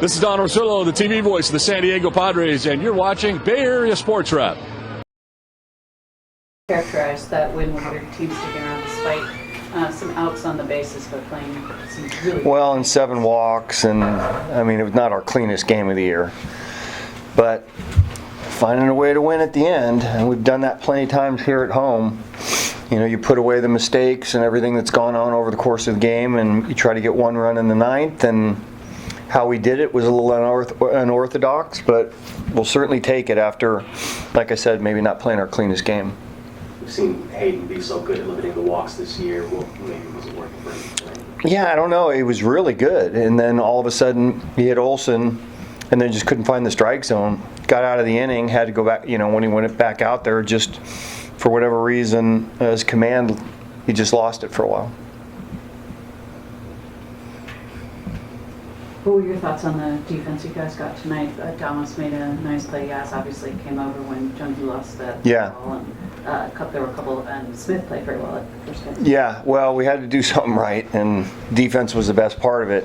This is Don Orsillo, the TV voice of the San Diego Padres, and you're watching Bay Area Sports Wrap. Characterize that win with your team sticking around despite some outs on the bases, but playing some really well, and 7 walks, and I mean, it was not our cleanest game of the year, but finding a way to win at the end, and we've done that plenty of times here at home. You know, you put away the mistakes and everything that's gone on over the course of the game, and you try to get 1 run in the 9th, and how we did it was a little unorthodox, but we'll certainly take it after, like I said, maybe not playing our cleanest game. We've seen Hayden be so good at limiting the walks this year. Well, maybe it wasn't working for him tonight. Yeah, I don't know. It was really good, and then all of a sudden he hit Olsen, and then just couldn't find the strike zone. Got out of the inning, had to go back. You know, when he went back out there, just for whatever reason, his command, he just lost it for a while. What were your thoughts on the defense you guys got tonight? Damas made a nice play. Yes, obviously came over when Junkie lost that ball. And there were a couple, and Smith played very well at first base. Yeah, well, we had to do something right, and defense was the best part of it.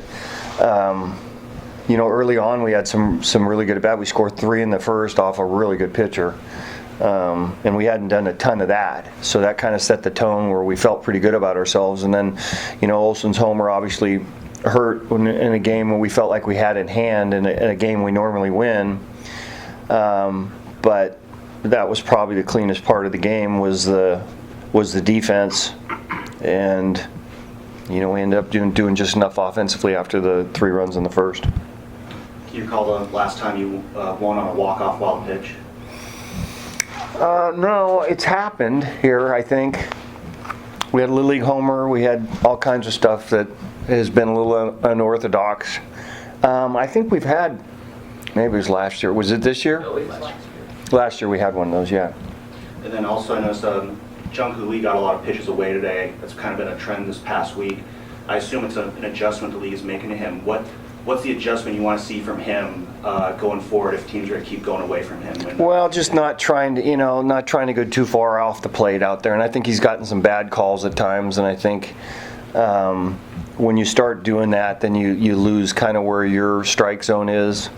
You know, early on we had some really good at bat. We scored 3 in the first off a really good pitcher, and we hadn't done a ton of that. So that kind of set the tone where we felt pretty good about ourselves. And then, you know, Olsen's homer obviously hurt in a game when we felt like we had in hand in a game we normally win. But that was probably the cleanest part of the game was the defense, and you know we ended up doing just enough offensively after the 3 runs in the first. Can you recall the last time you won on a walk-off wild pitch? No, it's happened here. I think we had a Little League homer. We had all kinds of stuff that has been a little unorthodox. I think we've had, maybe it was last year. Was it this year? No, it was last year. Last year we had one of those, yeah. And then also I noticed Jung-Hoo Lee got a lot of pitches away today. That's kind of been a trend this past week. I assume it's an adjustment the league is making to him. What's the adjustment you want to see from him going forward if teams are going to keep going away from him? Well, just not trying to go too far off the plate out there. And I think he's gotten some bad calls at times. And I think when you start doing that, then you lose kind of where your strike zone is.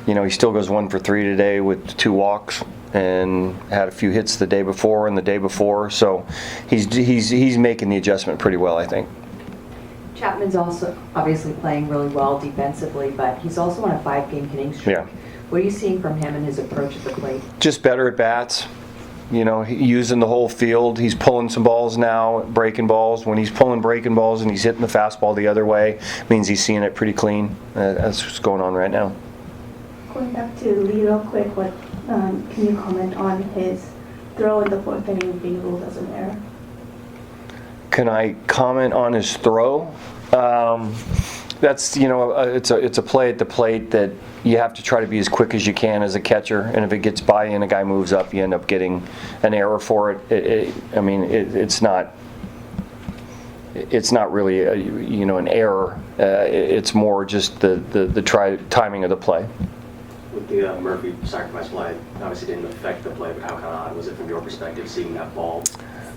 You know, he still goes 1 for 3 today with 2 walks, and had a few hits the day before and the day before. So he's making the adjustment pretty well, I think. Chapman's also obviously playing really well defensively, but he's also on a 5-game hitting streak. Yeah. What are you seeing from him and his approach at the plate? Just better at bats. You know, using the whole field. He's pulling some balls now, breaking balls. When he's pulling breaking balls and he's hitting the fastball the other way, means he's seeing it pretty clean. That's what's going on right now. Going back to Lee real quick, can you comment on his throw in the 4th inning being ruled as an error? Can I comment on his throw? That's, you know, it's a play at the plate that you have to try to be as quick as you can as a catcher, and if it gets by you and a guy moves up, you end up getting an error for it. It's not really an error. It's more just the timing of the play. With the Murphy sacrifice fly, obviously didn't affect the play, but how kind of odd was it from your perspective seeing that ball?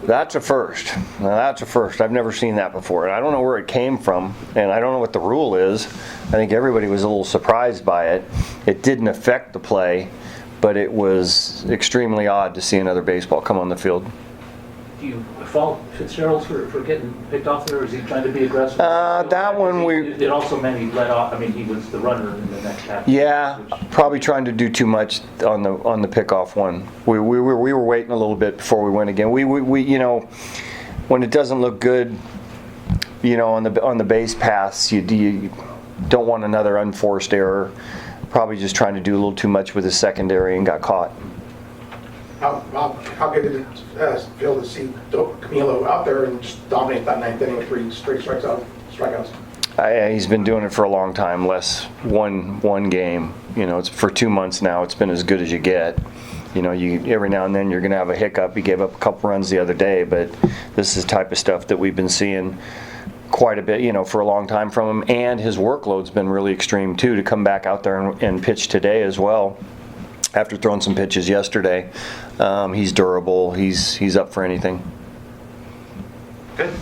That's a first. Now that's a first. I've never seen that before, and I don't know where it came from, and I don't know what the rule is. I think everybody was a little surprised by it. It didn't affect the play, but it was extremely odd to see another baseball come on the field. Do you fault Fitzgerald for getting picked off there, or is he trying to be aggressive? That one It also meant he let off. I mean, he was the runner in the next half. Yeah, probably trying to do too much on the pickoff one. We were waiting a little bit before we went again. We you know, when it doesn't look good, you know, on the base paths, you don't want another unforced error. Probably just trying to do a little too much with his secondary and got caught. How good did it feel to see Camilo out there and just dominate that 9th inning with 3 straight strikeouts? He's been doing it for a long time, less one game. You know, it's for 2 months now. It's been as good as you get. You know, every now and then you're going to have a hiccup. He gave up a couple runs the other day, but this is the type of stuff that we've been seeing quite a bit, you know, for a long time from him. And his workload's been really extreme too, to come back out there and pitch today as well. After throwing some pitches yesterday, he's durable. He's up for anything. Good.